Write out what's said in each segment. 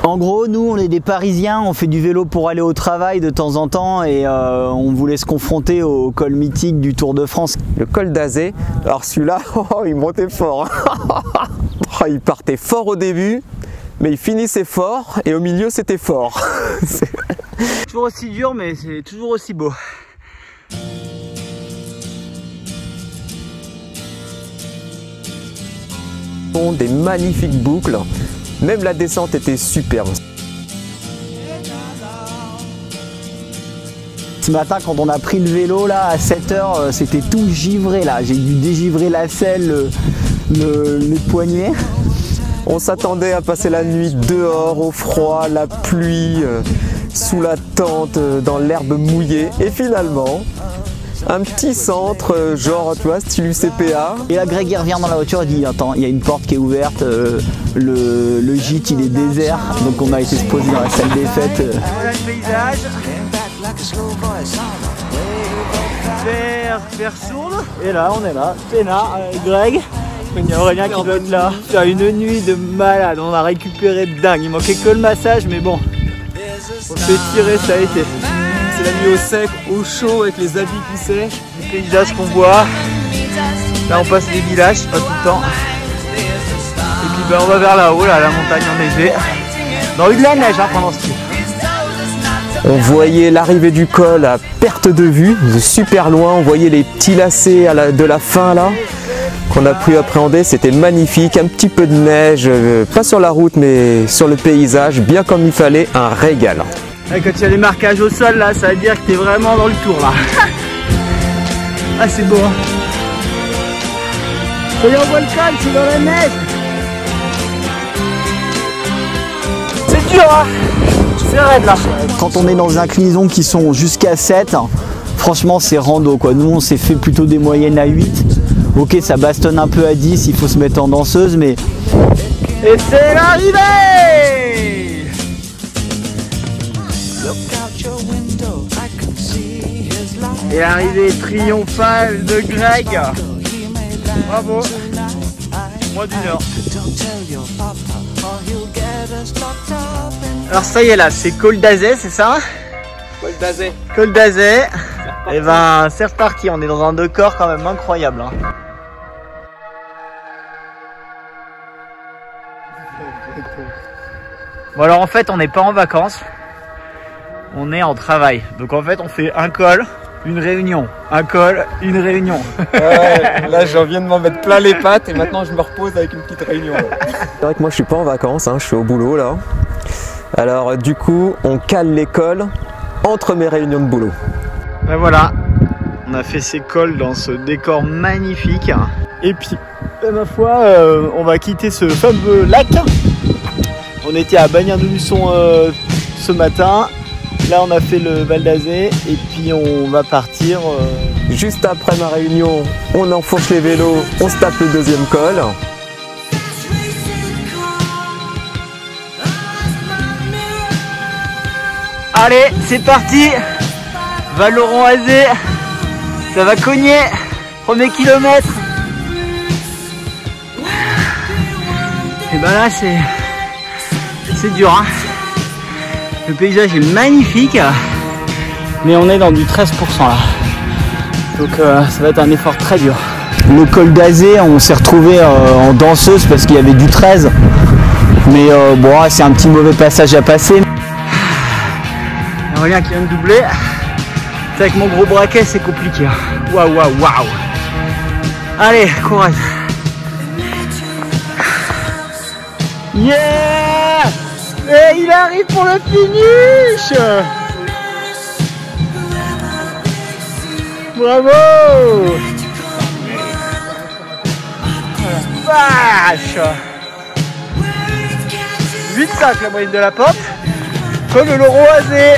En gros, nous on est des Parisiens, on fait du vélo pour aller au travail de temps en temps et on voulait se confronter au col mythique du Tour de France. Le col d'Azé, alors celui-là, il montait fort. Il partait fort au début, mais il finissait fort et au milieu c'était fort. Toujours aussi dur mais c'est toujours aussi beau. Des magnifiques boucles, même la descente était superbe. Ce matin quand on a pris le vélo là à 7 h, c'était tout givré là, j'ai dû dégivrer la selle, les poignets. On s'attendait à passer la nuit dehors au froid, la pluie, sous la tente, dans l'herbe mouillée et finalement un petit centre, genre tu vois, style UCPA. Et là Greg il revient dans la voiture et dit attends, il y a une porte qui est ouverte, le gîte il est désert, donc on a été se poser dans la salle des fêtes. Voilà le paysage. Vers sourde. Et là on est là, peinard avec Greg. Il y a Aurélien qui doit être là. Putain, une nuit de malade, on a récupéré de dingue. Il manquait que le massage mais bon, on s'est tiré, ça a été. C'est la nuit au sec, au chaud, avec les habits qui sèchent, les paysages qu'on voit. Là on passe des villages, pas tout le temps. Et puis ben, on va vers là-haut, là, la montagne enneigée. Dans eu de la neige hein, pendant ce tir. On voyait l'arrivée du col à perte de vue, de super loin. On voyait les petits lacets de la fin là, qu'on a pu appréhender. C'était magnifique, un petit peu de neige, pas sur la route mais sur le paysage, bien comme il fallait, un régal. Et quand il y a les marquages au sol là, ça veut dire que t'es vraiment dans le tour là. Ah c'est beau hein. Et on voit le col, c'est dans la neige. C'est dur hein. C'est raide là. Quand on est dans des inclinaisons qui sont jusqu'à 7, franchement c'est rando quoi. Nous on s'est fait plutôt des moyennes à 8. Ok ça bastonne un peu à 10, il faut se mettre en danseuse mais... Et c'est l'arrivée! Et arrivée triomphale de Greg. Bravo. Moins d'une heure. Alors ça y est là, c'est col d'Azé, c'est ça? Col d'Azé. Col d'Azé. Et ben c'est reparti, on est dans un décor quand même incroyable. Hein. Bon alors en fait on n'est pas en vacances. On est en travail. Donc en fait on fait un col, une réunion. Un col, une réunion. Ouais, là je viens de m'en mettre plein les pattes et maintenant je me repose avec une petite réunion. C'est vrai que moi je suis pas en vacances, hein, je suis au boulot là. Alors du coup on cale les cols entre mes réunions de boulot. Ben voilà, on a fait ces cols dans ce décor magnifique. Et puis, ma foi, on va quitter ce fameux lac. On était à Bagnères-de-Luçon ce matin. Là, on a fait le Val d'Azé et puis on va partir. Juste après ma réunion, on enfourche les vélos, on se tape le deuxième col. Allez, c'est parti. Val Laurent-Azé. Ça va cogner. Premier kilomètre. Et ben là, c'est dur. Hein. Le paysage est magnifique, mais on est dans du 13% là. Donc ça va être un effort très dur. Le col d'Azé, on s'est retrouvé en danseuse parce qu'il y avait du 13. Mais bon, c'est un petit mauvais passage à passer. Aurélien qui vient de doubler. Avec mon gros braquet, c'est compliqué. Waouh, waouh, waouh. Allez, courage. Yeah! Et il arrive pour le finish! Bravo! Vache! 8,5 la moyenne de la pop. Comme le Laurent-Azé.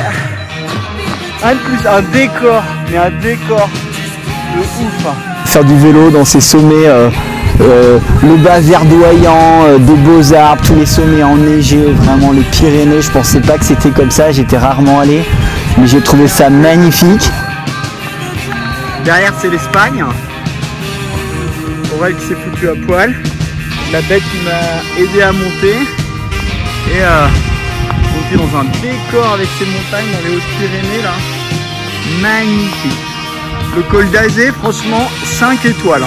Un de plus, un décor. Mais un décor de ouf. Faire du vélo dans ces sommets. Le bas verdoyant, des beaux arbres, tous les sommets enneigés, vraiment les Pyrénées, je pensais pas que c'était comme ça, j'étais rarement allé, mais j'ai trouvé ça magnifique. Derrière c'est l'Espagne, Aurel qui s'est foutu à poil, la bête qui m'a aidé à monter, et suis dans un décor avec ces montagnes dans les Hautes-Pyrénées là. Magnifique. Le col d'Azé, franchement, 5 étoiles.